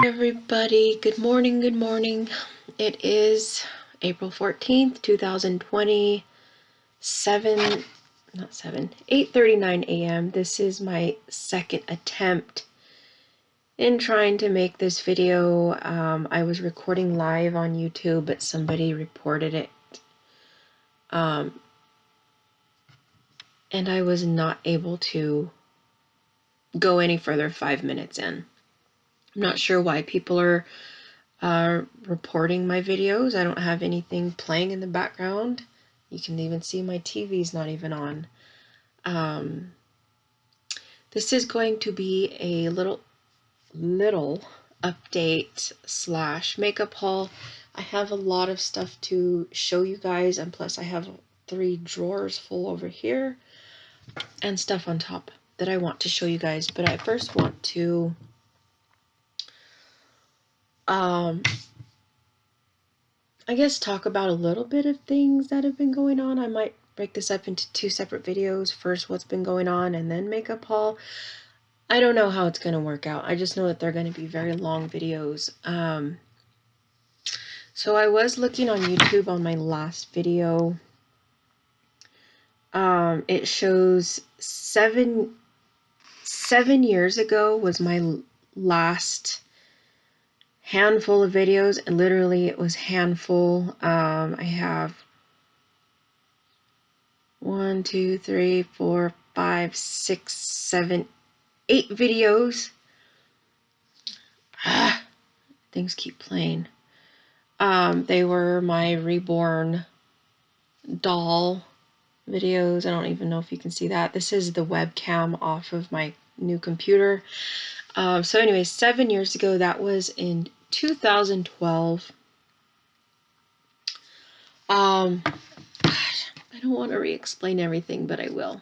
Everybody, good morning, good morning. It is April 14th, 2020, 8:39 a.m. This is my second attempt in trying to make this video. I was recording live on YouTube, but somebody reported it. And I was not able to go any further 5 minutes in. I'm not sure why people are reporting my videos. I don't have anything playing in the background. You can even see my TV's not even on. This is going to be a little update / makeup haul. I have a lot of stuff to show you guys, and plus I have 3 drawers full over here and stuff on top that I want to show you guys. But I first want to I guess talk about a little bit of things that have been going on. I might break this up into 2 separate videos. First, what's been going on, and then makeup haul. I don't know how it's going to work out. I just know that they're going to be very long videos. So I was looking on YouTube on my last video. It shows 7 years ago was my last handful of videos, and literally it was handful. I have 1, 2, 3, 4, 5, 6, 7, 8 videos. Things keep playing. They were my reborn doll videos. I don't even know if you can see that. This is the webcam off of my new computer. So anyway, 7 years ago, that was in 2012. I don't want to re-explain everything, but I will.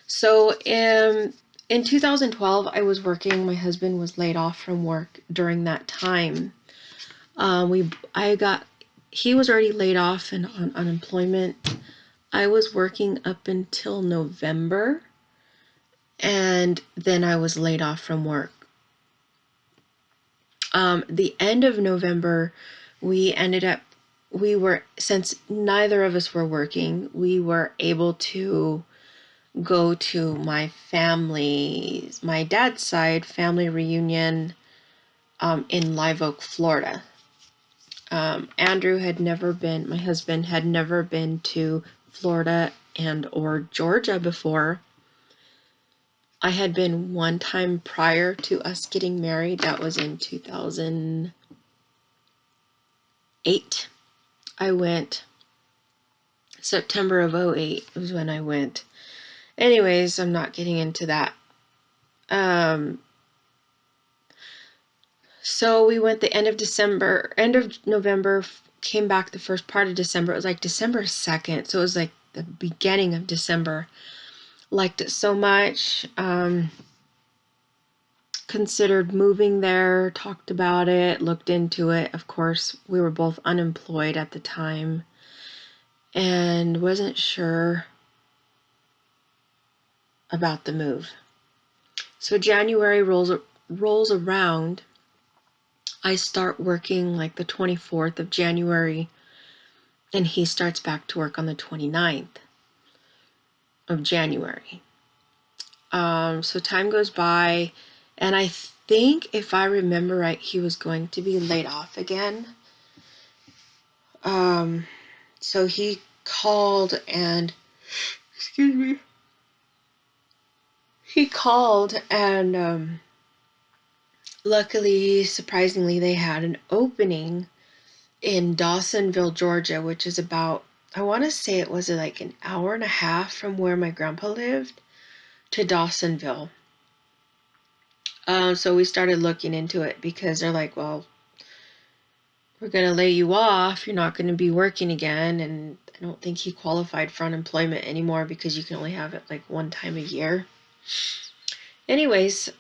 So in 2012, I was working. My husband was laid off from work during that time. He was already laid off and on unemployment. I was working up until November, and then I was laid off from work. The end of November, since neither of us were working, we were able to go to my dad's side family reunion in Live Oak, Florida. Andrew my husband had never been to Florida or Georgia before. I had been one time prior to us getting married. That was in 2008. I went. September of 2008 was when I went. Anyways, I'm not getting into that. So we went the end of November, came back the first part of December. It was like December 2nd. So it was like the beginning of December. Liked it so much. Considered moving there, talked about it, looked into it. Of course, we were both unemployed at the time and wasn't sure about the move. So January rolls around. I start working like the 24th of January, and he starts back to work on the 29th of January. So time goes by, and I think, if I remember right, he was going to be laid off again. So he called and, luckily, surprisingly, they had an opening in Dawsonville, Georgia, which is about, I want to say it was like an hour and a half from where my grandpa lived to Dawsonville. So we started looking into it because they're like, well, we're going to lay you off. You're not going to be working again. And I don't think he qualified for unemployment anymore because you can only have it like one time a year. Anyways,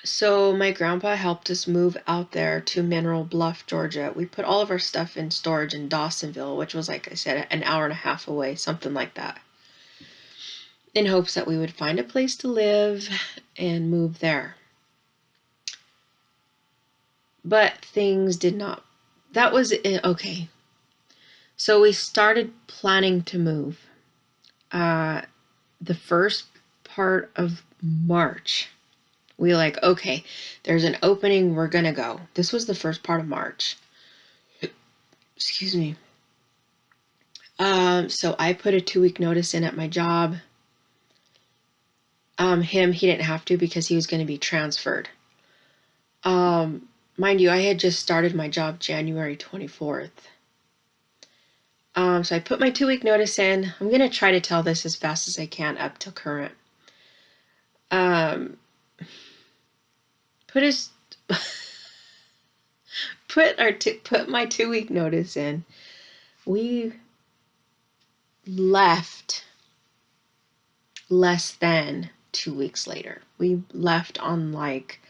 so my grandpa helped us move out there to Mineral Bluff, Georgia. We put all of our stuff in storage in Dawsonville, which was, like I said, an hour and a half away, something like that, in hopes that we would find a place to live and move there. but things did not. That was it. Okay. So we started planning to move. The first part of March, we were like, okay, there's an opening, we're gonna go. This was the first part of March. Excuse me. So I put a 2-week notice in at my job. He didn't have to because he was going to be transferred. Mind you, I had just started my job January 24th. So I put my 2-week notice in. I'm going to try to tell this as fast as I can up till current. Um, put his put my 2-week notice in. We left less than 2 weeks later. We left on like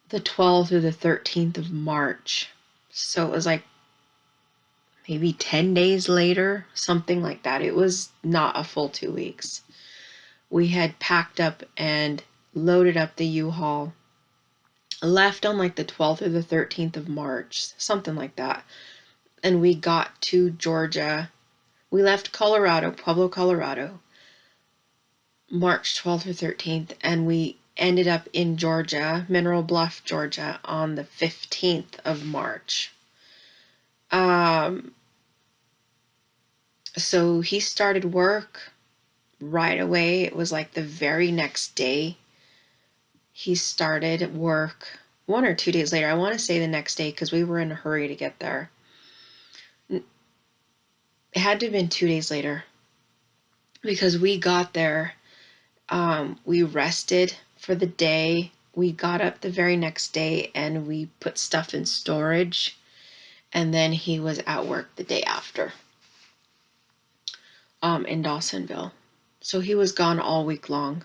the 12th or the 13th of March. So it was like maybe 10 days later, something like that. It was not a full 2 weeks. We had packed up and loaded up the U-Haul, left on like the 12th or the 13th of March, something like that. And we got to Georgia. We left Colorado, Pueblo, Colorado, March 12th or 13th, and we ended up in Georgia, Mineral Bluff, Georgia, on the 15th of March. So he started work right away. It was like the very next day. He started work 1 or 2 days later. I want to say the next day because we were in a hurry to get there. It had to have been 2 days later because we got there. We rested for the day. We got up the very next day and we put stuff in storage. And then he was at work the day after in Dawsonville. So he was gone all week long.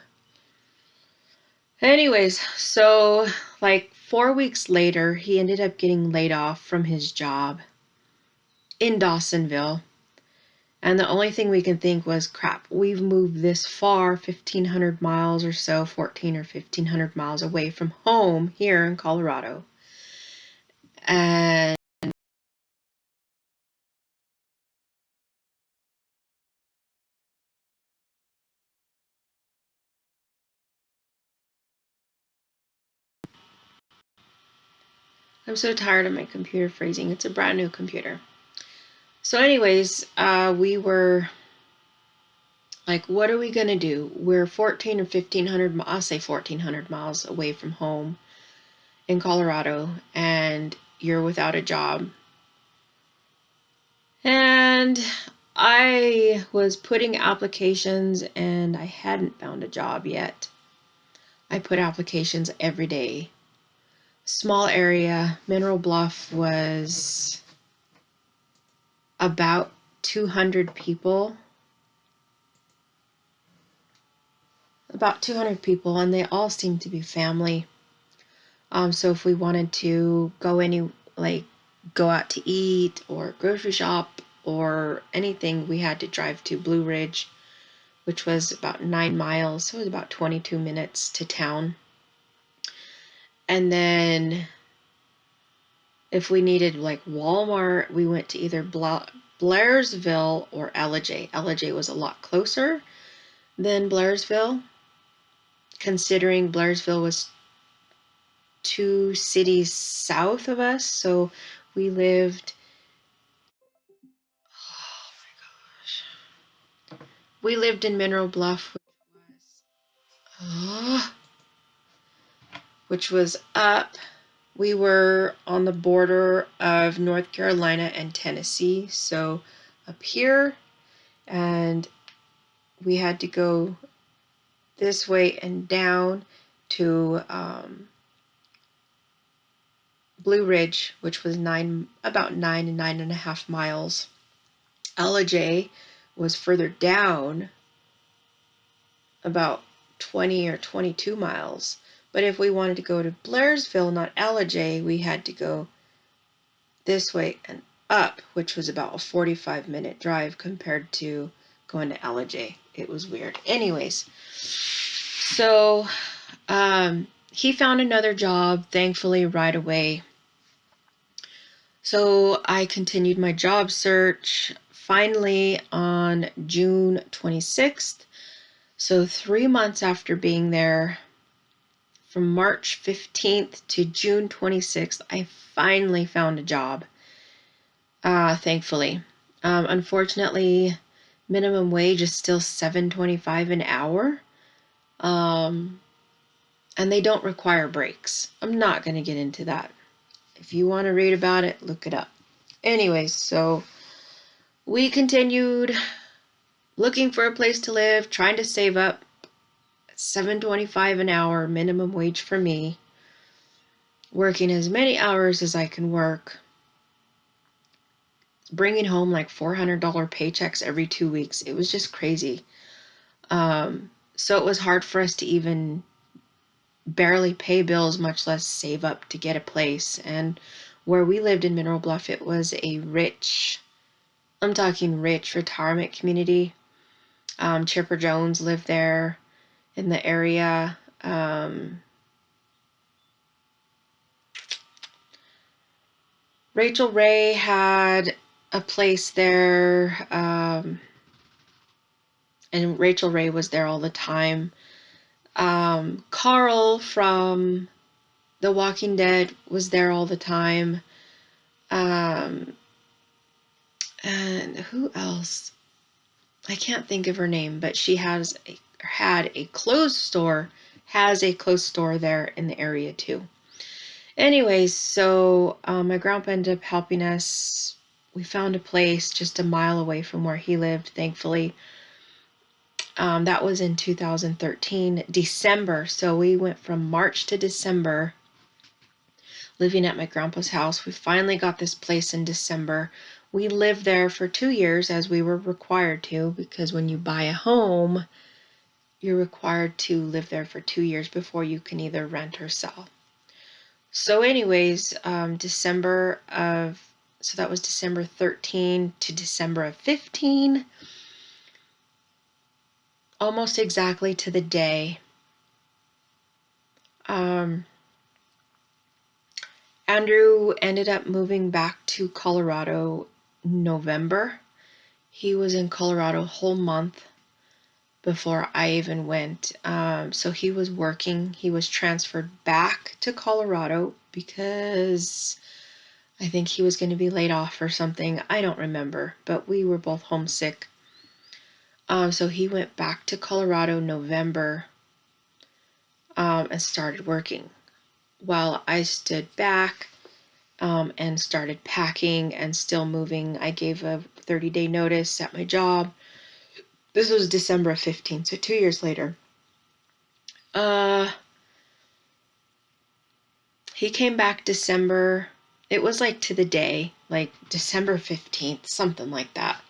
Anyways, so like 4 weeks later, he ended up getting laid off from his job in Dawsonville. And the only thing we can think was, crap, we've moved this far, 1,500 miles or so, 14 or 1,500 miles away from home here in Colorado. And I'm so tired of my computer freezing. It's a brand new computer. So anyways, we were like, what are we going to do? We're 14 or 1,500, I'll say 1,400 miles away from home in Colorado, and you're without a job. And I was putting applications and I hadn't found a job yet. I put applications every day. Small area, Mineral Bluff was about 200 people. About 200 people, and they all seemed to be family. So if we wanted to go out to eat or grocery shop or anything, we had to drive to Blue Ridge, which was about 9 miles. So it was about 22 minutes to town. And then if we needed like Walmart, we went to either Blairsville or Ellijay. Ellijay was a lot closer than Blairsville, considering Blairsville was 2 cities south of us. So we lived, oh my gosh, we lived in Mineral Bluff, which was up. We were on the border of North Carolina and Tennessee, so up here, and we had to go this way and down to Blue Ridge, which was about 9.5 miles. Ellijay was further down, about 20 or 22 miles. But if we wanted to go to Blairsville, not Ellijay, we had to go this way and up, which was about a 45-minute drive compared to going to Ellijay. It was weird. Anyways, so he found another job, thankfully, right away. So I continued my job search. Finally, on June 26th, so 3 months after being there, from March 15th to June 26th, I finally found a job, thankfully. Unfortunately, minimum wage is still $7.25 an hour. And they don't require breaks. I'm not going to get into that. If you want to read about it, look it up. Anyways, so we continued looking for a place to live, trying to save up $7.25 an hour minimum wage for me, working as many hours as I can work, bringing home like $400 paychecks every 2 weeks. It was just crazy. So it was hard for us to even barely pay bills, much less save up to get a place. And where we lived in Mineral Bluff, it was a rich, I'm talking rich retirement community. Chipper Jones lived there in the area. Rachel Ray had a place there, and Rachel Ray was there all the time. Carl from The Walking Dead was there all the time. And who else? I can't think of her name, but she has had a clothes store, has a clothes store there in the area too. Anyways, so my grandpa ended up helping us. We found a place just a mile away from where he lived, thankfully. That was in 2013, December. So we went from March to December living at my grandpa's house. We finally got this place in December. We lived there for 2 years as we were required to, because when you buy a home, you're required to live there for 2 years before you can either rent or sell. So anyways, so that was December 13 to December of 15, almost exactly to the day. Andrew ended up moving back to Colorado November. He was in Colorado a whole month before I even went. So he was working. He was transferred back to Colorado because I think he was going to be laid off or something. I don't remember, but we were both homesick. So he went back to Colorado November and started working while I stood back and started packing and still moving. I gave a 30-day notice at my job. This was December of 15, so 2 years later. He came back December. It was like to the day, like December 15th, something like that.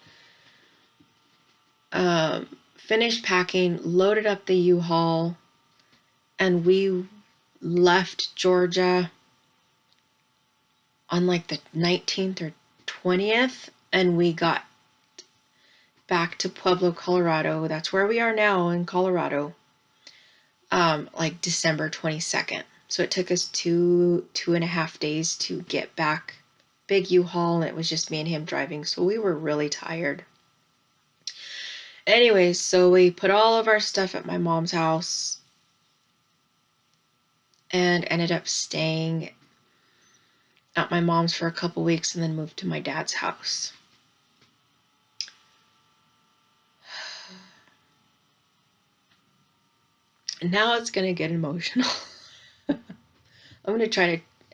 Finished packing, loaded up the U-Haul, and we left Georgia on like the 19th or 20th, and we got back to Pueblo, Colorado. That's where we are now in Colorado. Like December 22nd. So it took us two and a half days to get back. Big U-Haul, and it was just me and him driving, so we were really tired. Anyways, so we put all of our stuff at my mom's house and ended up staying at my mom's for a couple weeks and then moved to my dad's house. Now it's going to get emotional.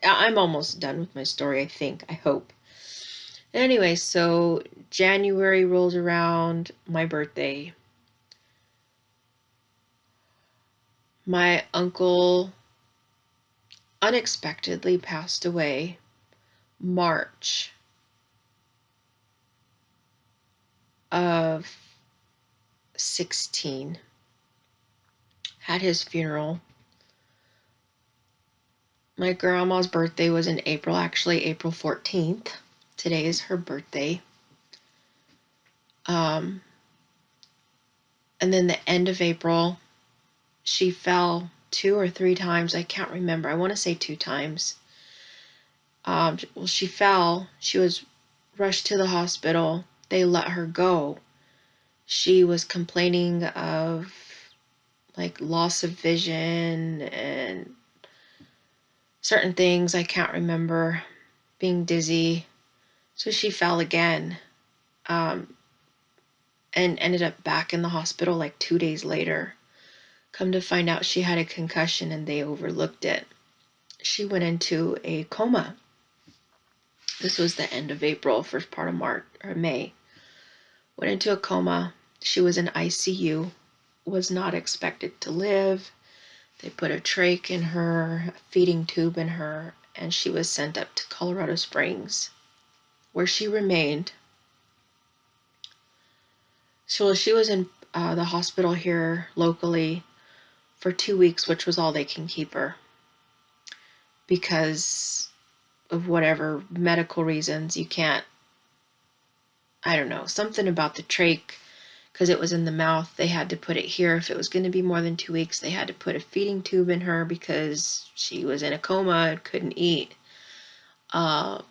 I'm almost done with my story, I think, I hope. Anyway, so January rolls around, my birthday. My uncle unexpectedly passed away March of 16. Had his funeral. My grandma's birthday was in April, actually April 14th. Today is her birthday. And then the end of April, she fell 2 or 3 times. I can't remember. I want to say 2 times. Well, she fell. She was rushed to the hospital. They let her go. She was complaining of like loss of vision and certain things I can't remember, being dizzy. So she fell again, and ended up back in the hospital like 2 days later. Come to find out she had a concussion and they overlooked it. She went into a coma. This was the end of April, first part of March or May. Went into a coma. She was in ICU, was not expected to live. They put a trach in her, a feeding tube in her, and she was sent up to Colorado Springs, where she remained. So she was in the hospital here locally for 2 weeks, which was all they can keep her because of whatever medical reasons. You can't, I don't know, something about the trach, because it was in the mouth. They had to put it here. If it was going to be more than 2 weeks, they had to put a feeding tube in her because she was in a coma and couldn't eat. And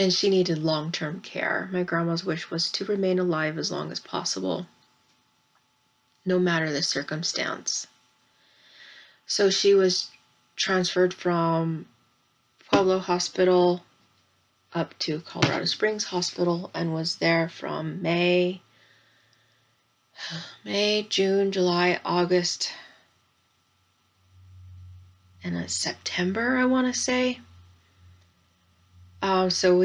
she needed long-term care. My grandma's wish was to remain alive as long as possible, no matter the circumstance. So she was transferred from Pueblo Hospital up to Colorado Springs Hospital and was there from May, June, July, August, and September, I want to say. So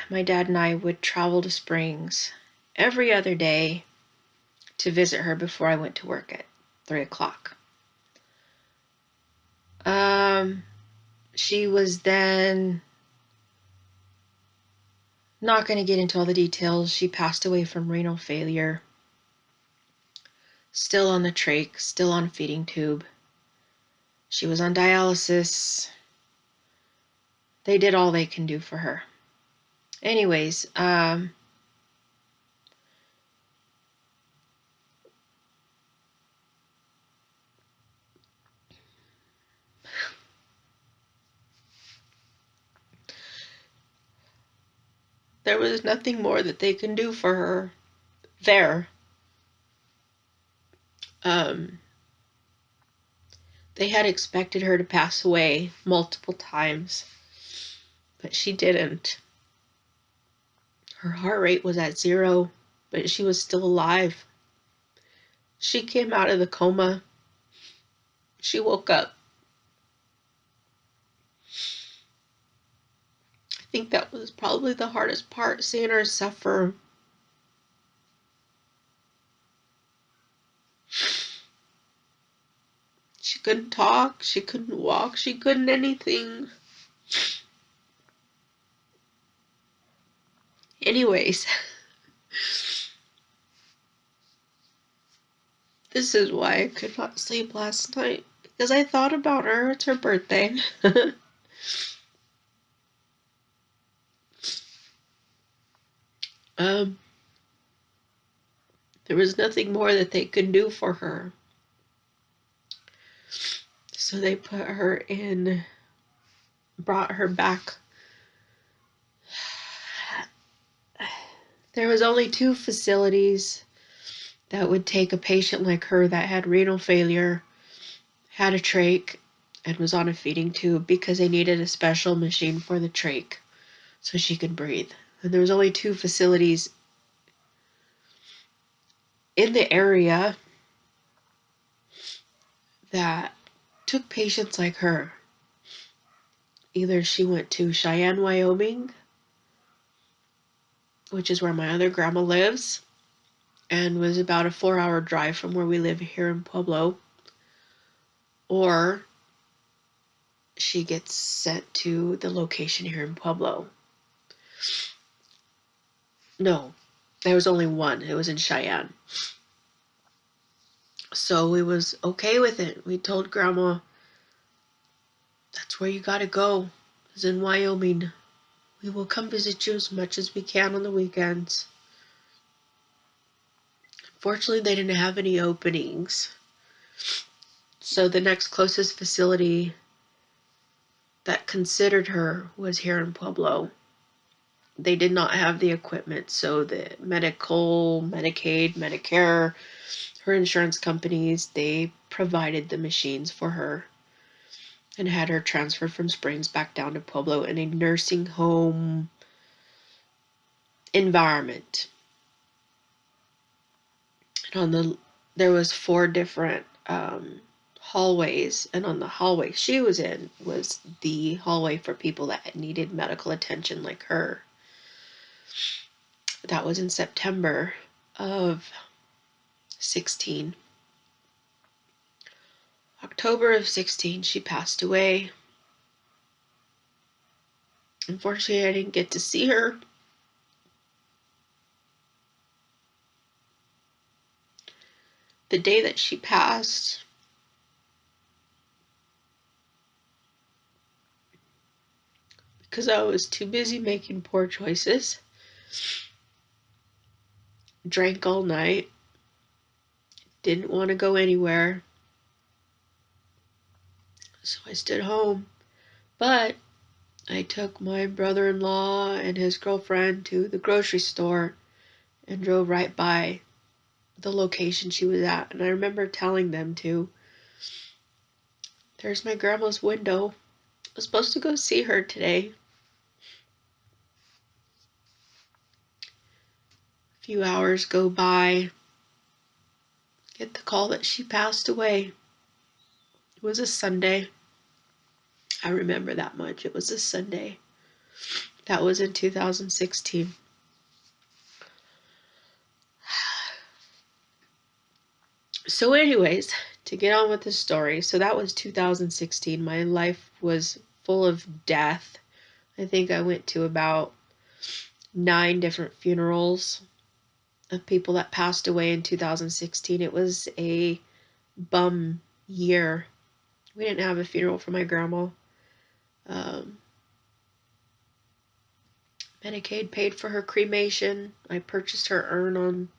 my dad and I would travel to Springs every other day to visit her before I went to work at 3 o'clock. She was then, not going to get into all the details, she passed away from renal failure. Still on the trach, still on a feeding tube. She was on dialysis. They did all they can do for her. Anyways, there was nothing more that they can do for her there. They had expected her to pass away multiple times, but she didn't. Her heart rate was at 0, but she was still alive. She came out of the coma. She woke up. I think that was probably the hardest part, seeing her suffer. She couldn't talk, she couldn't walk, she couldn't anything. Anyways, this is why I could not sleep last night, because I thought about her. It's her birthday. There was nothing more that they could do for her. So they put her in, brought her back. There was only 2 facilities that would take a patient like her that had renal failure, had a trach, and was on a feeding tube, because they needed a special machine for the trach so she could breathe. And there was only 2 facilities in the area that took patients like her. Either she went to Cheyenne, Wyoming, which is where my other grandma lives, and was about a 4-hour drive from where we live here in Pueblo, or she gets sent to the location here in Pueblo. No, there was only one. It was in Cheyenne. So we was okay with it. We told Grandma, that's where you gotta go. It's in Wyoming. We will come visit you as much as we can on the weekends. Fortunately, they didn't have any openings. So the next closest facility that considered her was here in Pueblo. They did not have the equipment, so the medical, Medicaid, Medicare, her insurance companies, they provided the machines for her and had her transferred from Springs back down to Pueblo in a nursing home environment. And there was 4 different hallways, and on the hallway she was in was the hallway for people that needed medical attention like her. That was in September of 16. October of 16, she passed away. Unfortunately, I didn't get to see her. The day that she passed, because I was too busy making poor choices, drank all night, didn't want to go anywhere, so I stood home. But I took my brother-in-law and his girlfriend to the grocery store and drove right by the location she was at. And I remember telling them there's my grandma's window. I was supposed to go see her today. A few hours go by, get the call that she passed away. It was a Sunday. I remember that much. It was a Sunday. That was in 2016. So anyways, to get on with the story, so that was 2016. My life was full of death. I think I went to about 9 different funerals of people that passed away in 2016. It was a bum year. We didn't have a funeral for my grandma. Medicaid paid for her cremation. I purchased her urn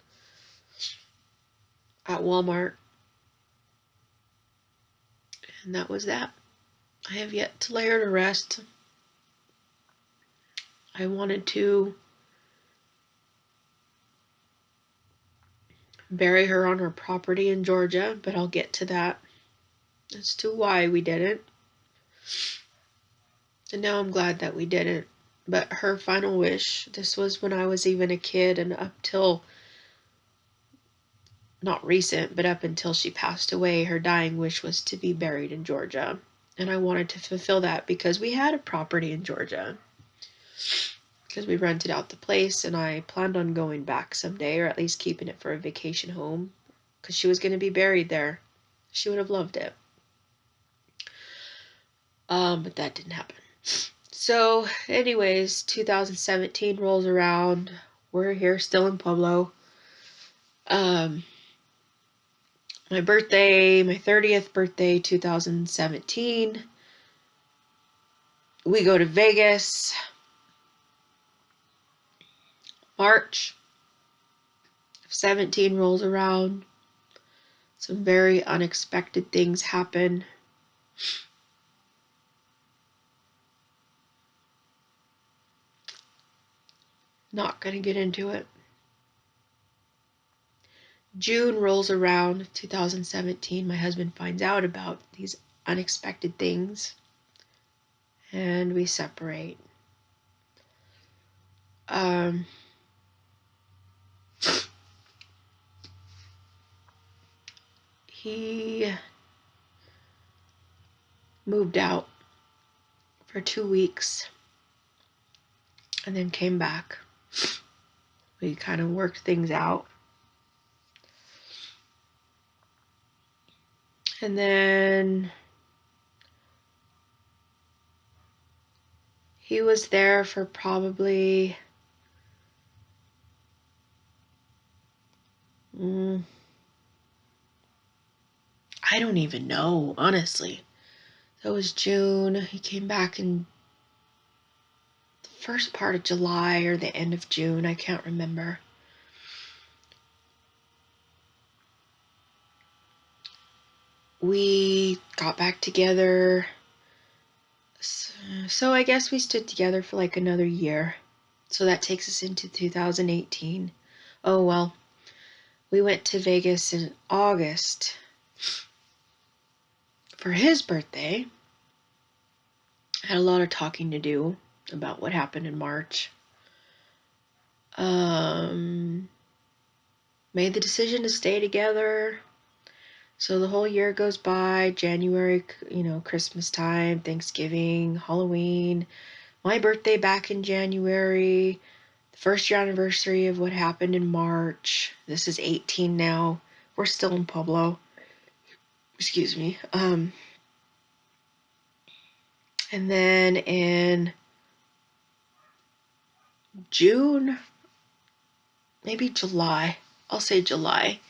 at Walmart. And that was that. I have yet to lay her to rest. I wanted to bury her on her property in Georgia, but I'll get to that as to why we didn't. And now I'm glad that we didn't. But her final wish, this was when I was even a kid, and up till, not recent, but up until she passed away, her dying wish was to be buried in Georgia. And I wanted to fulfill that because we had a property in Georgia. Because we rented out the place, and I planned on going back someday, or at least keeping it for a vacation home, because she was going to be buried there. She would have loved it. But that didn't happen. So, anyways, 2017 rolls around. We're here still in Pueblo. My birthday, my 30th birthday, 2017. We go to Vegas. March of 17 rolls around. Some very unexpected things happen. Not gonna get into it. June rolls around, 2017. My husband finds out about these unexpected things, and we separate. He moved out for 2 weeks and then came back. We kind of worked things out. And then he was there for probably I don't even know, honestly. That was June. He came back in the first part of July or the end of June. I can't remember. we got back together. So I guess we stood together for like another year. So that takes us into 2018. Oh well, we went to Vegas in August for his birthday. I had a lot of talking to do about what happened in March. Made the decision to stay together. So the whole year goes by. January, Christmas time, Thanksgiving, Halloween, my birthday back in January, the first year anniversary of what happened in March. This is 18 now. We're still in Pueblo. Excuse me. And then in June, maybe July, I'll say July.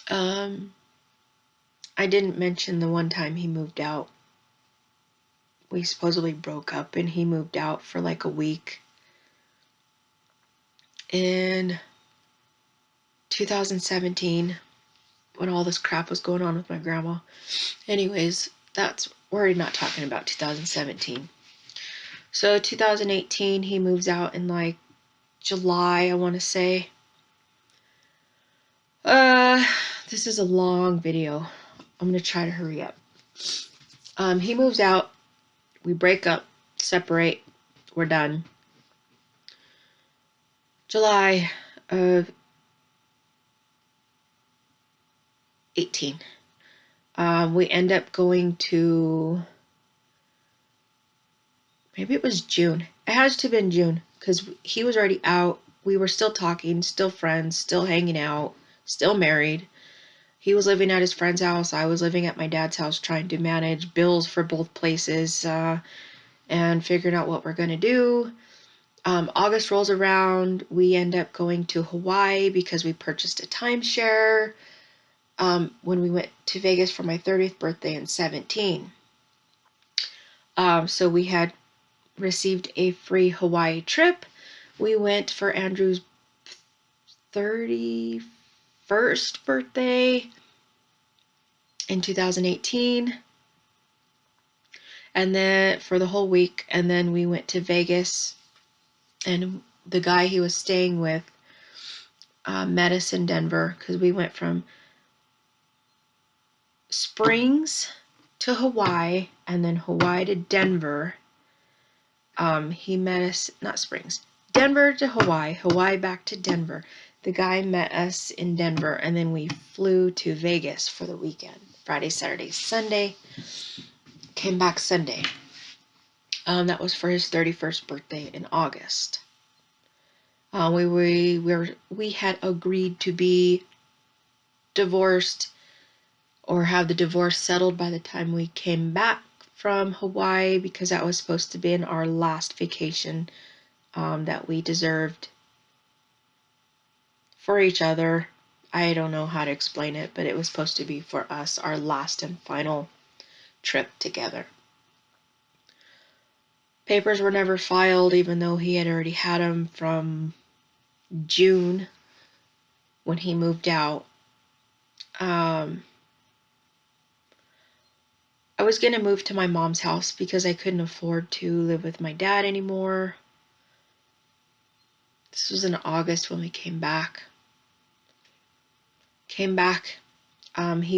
I didn't mention the one time he moved out. We supposedly broke up and he moved out for like a week. In 2017, when all this crap was going on with my grandma. Anyways, we're not talking about 2017. So 2018, he moves out in like July, I want to say. This is a long video. I'm going to try to hurry up. He moves out. We break up, separate. We're done. July of 18. We end up going to, maybe it was June. It has to have been June because he was already out. We were still talking, still friends, still hanging out, still married. He was living at his friend's house. I was living at my dad's house trying to manage bills for both places and figuring out what we're going to do. August rolls around. We end up going to Hawaii because we purchased a timeshare when we went to Vegas for my 30th birthday in 17. So we had received a free Hawaii trip. We went for Andrew's 31st birthday in 2018. And then for the whole week, and then we went to Vegas, and the guy he was staying with met us in Denver because we went from Springs to Hawaii and then Hawaii to Denver. He met us, not Springs, Denver to Hawaii, Hawaii back to Denver. The guy met us in Denver, and then we flew to Vegas for the weekend. Friday, Saturday, Sunday. Came back Sunday. That was for his 31st birthday in August. We had agreed to be divorced or have the divorce settled by the time we came back from Hawaii because that was supposed to be in our last vacation that we deserved for each other. I don't know how to explain it, but it was supposed to be for us, our last and final trip together. Papers were never filed, even though he had already had them from June when he moved out. I was going to move to my mom's house because I couldn't afford to live with my dad anymore. This was in August when we came back. He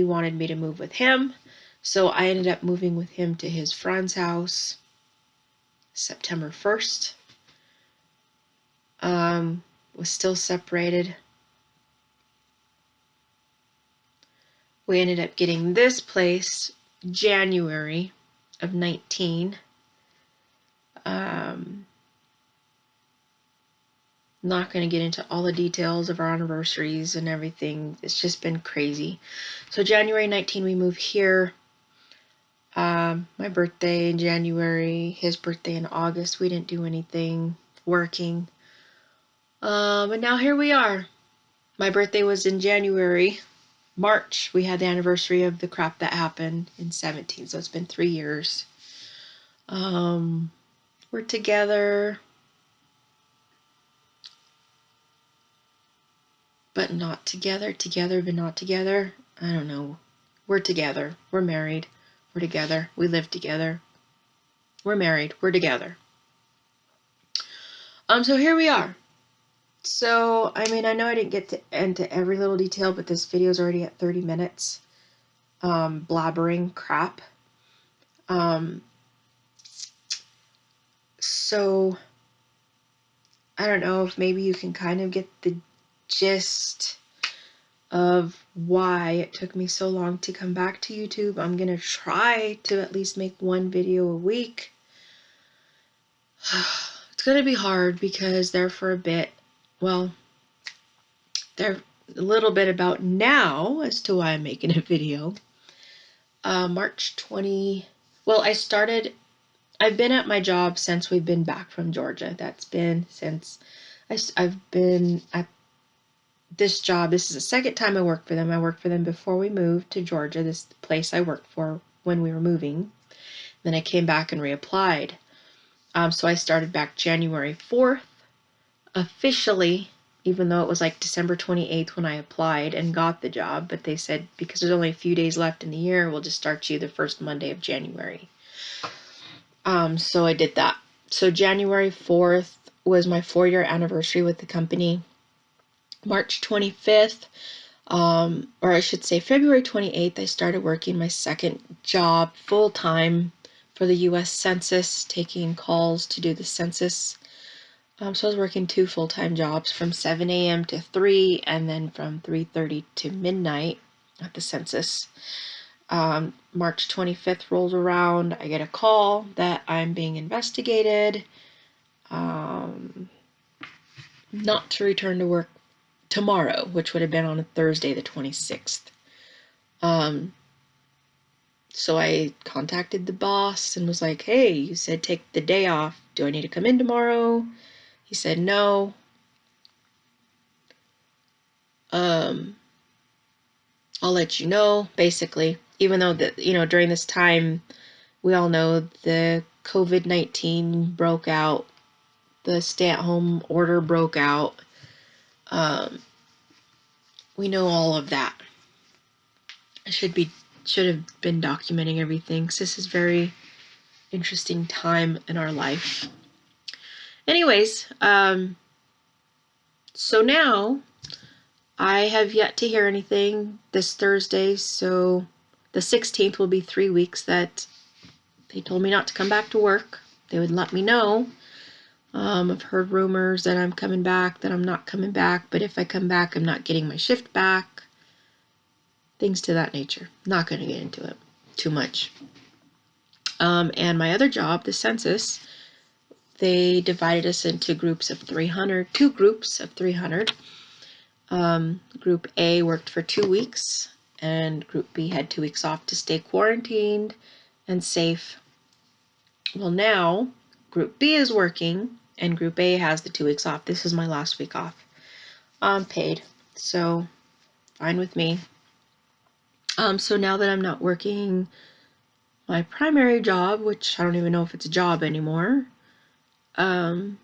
wanted me to move with him, so I ended up moving with him to his friend's house September 1st. Was still separated. We ended up getting this place January of 19. Not going to get into all the details of our anniversaries and everything. It's just been crazy. So January 19, we moved here. My birthday in January, his birthday in August. We didn't do anything, working. And now here we are. My birthday was in January. March, we had the anniversary of the crap that happened in 17. So it's been 3 years. We're together, but not together. Together, but not together. I don't know. We're together. We're married. We're together. We live together. We're married. We're together. So here we are. So, I mean, I know I didn't get to into every little detail, but this video is already at 30 minutes. Blabbering crap. So, I don't know if maybe you can kind of get the gist of why it took me so long to come back to YouTube. I'm gonna try to at least make one video a week. It's gonna be hard because there for a bit, well, there a little bit about now as to why I'm making a video. March 20, well, I've been at my job since we've been back from Georgia. That's been since I've been at this job. This is the second time I worked for them. I worked for them before we moved to Georgia, this place I worked for when we were moving. Then I came back and reapplied. So I started back January 4th, officially, even though it was like December 28th when I applied and got the job. But they said, because there's only a few days left in the year, we'll just start you the first Monday of January. So I did that. So January 4th was my 4-year anniversary with the company. March 25th, or I should say February 28th, I started working my second job full-time for the U.S. Census, taking calls to do the census. So I was working 2 full-time jobs from 7 a.m. to 3, and then from 3:30 to midnight at the census. March 25th rolls around, I get a call that I'm being investigated, not to return to work tomorrow, which would have been on a Thursday, the 26th. So I contacted the boss and was like, hey, you said take the day off. Do I need to come in tomorrow? He said no. I'll let you know, basically. Even though that, during this time, we all know the COVID-19 broke out, the stay-at-home order broke out. We know all of that. I should have been documenting everything, because this is a very interesting time in our life. Anyways, so now I have yet to hear anything this Thursday, so the 16th will be 3 weeks that they told me not to come back to work. They would let me know. I've heard rumors that I'm coming back, that I'm not coming back, but if I come back, I'm not getting my shift back. Things to that nature. Not going to get into it too much. And my other job, the census, they divided us into groups of 300, 2 groups of 300. Group A worked for 2 weeks, and Group B had 2 weeks off to stay quarantined and safe. Well, now Group B is working, and Group A has the 2 weeks off. This is my last week off. Paid, so fine with me. So now that I'm not working my primary job, which I don't even know if it's a job anymore, I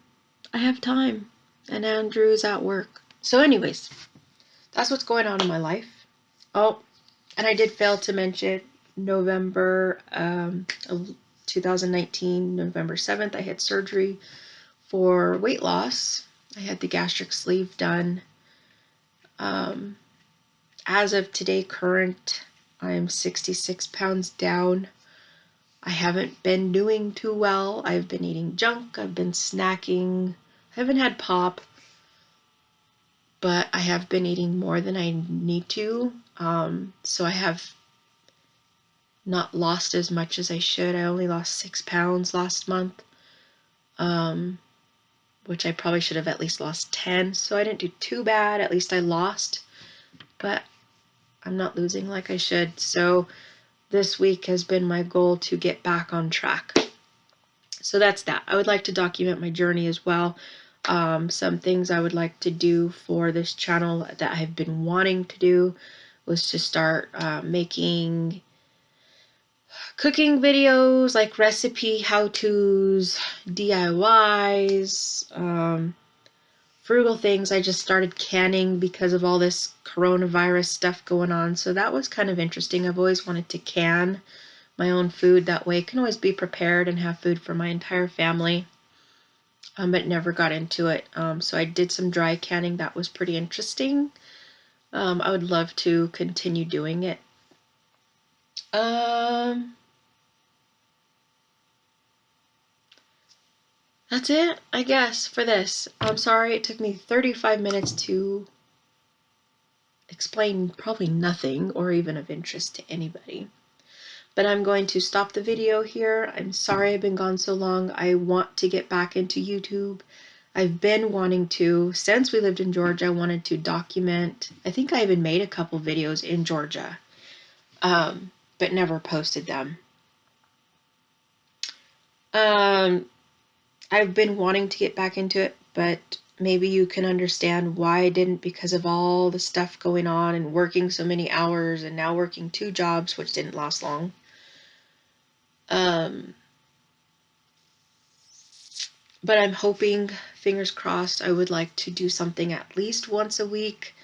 have time, and Andrew's at work. So anyways, that's what's going on in my life. Oh, and I did fail to mention November of 2019, November 7th, I had surgery for weight loss. I had the gastric sleeve done. As of today, current, I'm 66 pounds down. I haven't been doing too well. I've been eating junk. I've been snacking. I haven't had pop, but I have been eating more than I need to. So I have not lost as much as I should. I only lost 6 pounds last month, which I probably should have at least lost 10. So I didn't do too bad. At least I lost, but I'm not losing like I should. So this week has been my goal to get back on track. So that's that. I would like to document my journey as well. Some things I would like to do for this channel that I've been wanting to do was to start making cooking videos, like recipe how-tos, DIYs, frugal things. I just started canning because of all this coronavirus stuff going on. So that was kind of interesting. I've always wanted to can my own food. That way I can always be prepared and have food for my entire family. But never got into it. So I did some dry canning. That was pretty interesting. I would love to continue doing it. That's it, I guess, for this. I'm sorry it took me 35 minutes to explain probably nothing or even of interest to anybody. But I'm going to stop the video here. I'm sorry I've been gone so long. I want to get back into YouTube. I've been wanting to, since we lived in Georgia, I wanted to document. I think I even made a couple videos in Georgia, but never posted them. I've been wanting to get back into it, but maybe you can understand why I didn't, because of all the stuff going on and working so many hours and now working 2 jobs, which didn't last long. But I'm hoping, fingers crossed, I would like to do something at least once a week,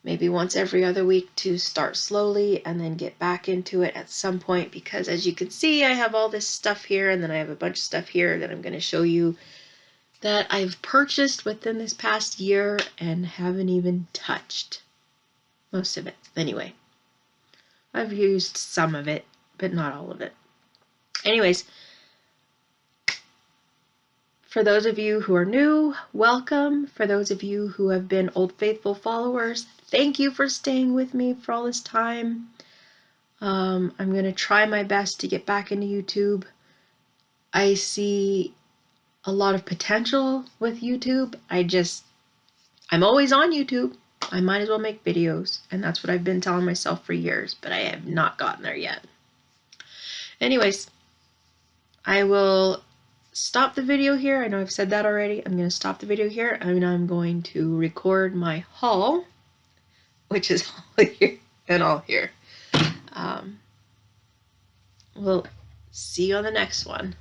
maybe once every other week, to start slowly and then get back into it at some point, because as you can see, I have all this stuff here and then I have a bunch of stuff here that I'm going to show you that I've purchased within this past year and haven't even touched most of it. Anyway, I've used some of it, but not all of it. Anyways, for those of you who are new, welcome. For those of you who have been Old Faithful followers, thank you for staying with me for all this time. I'm going to try my best to get back into YouTube. I see a lot of potential with YouTube. I'm always on YouTube. I might as well make videos. And that's what I've been telling myself for years, but I have not gotten there yet. Anyways, I will stop the video here. I know I've said that already. I'm going to stop the video here and I'm going to record my haul, which is all here and all here. We'll see you on the next one.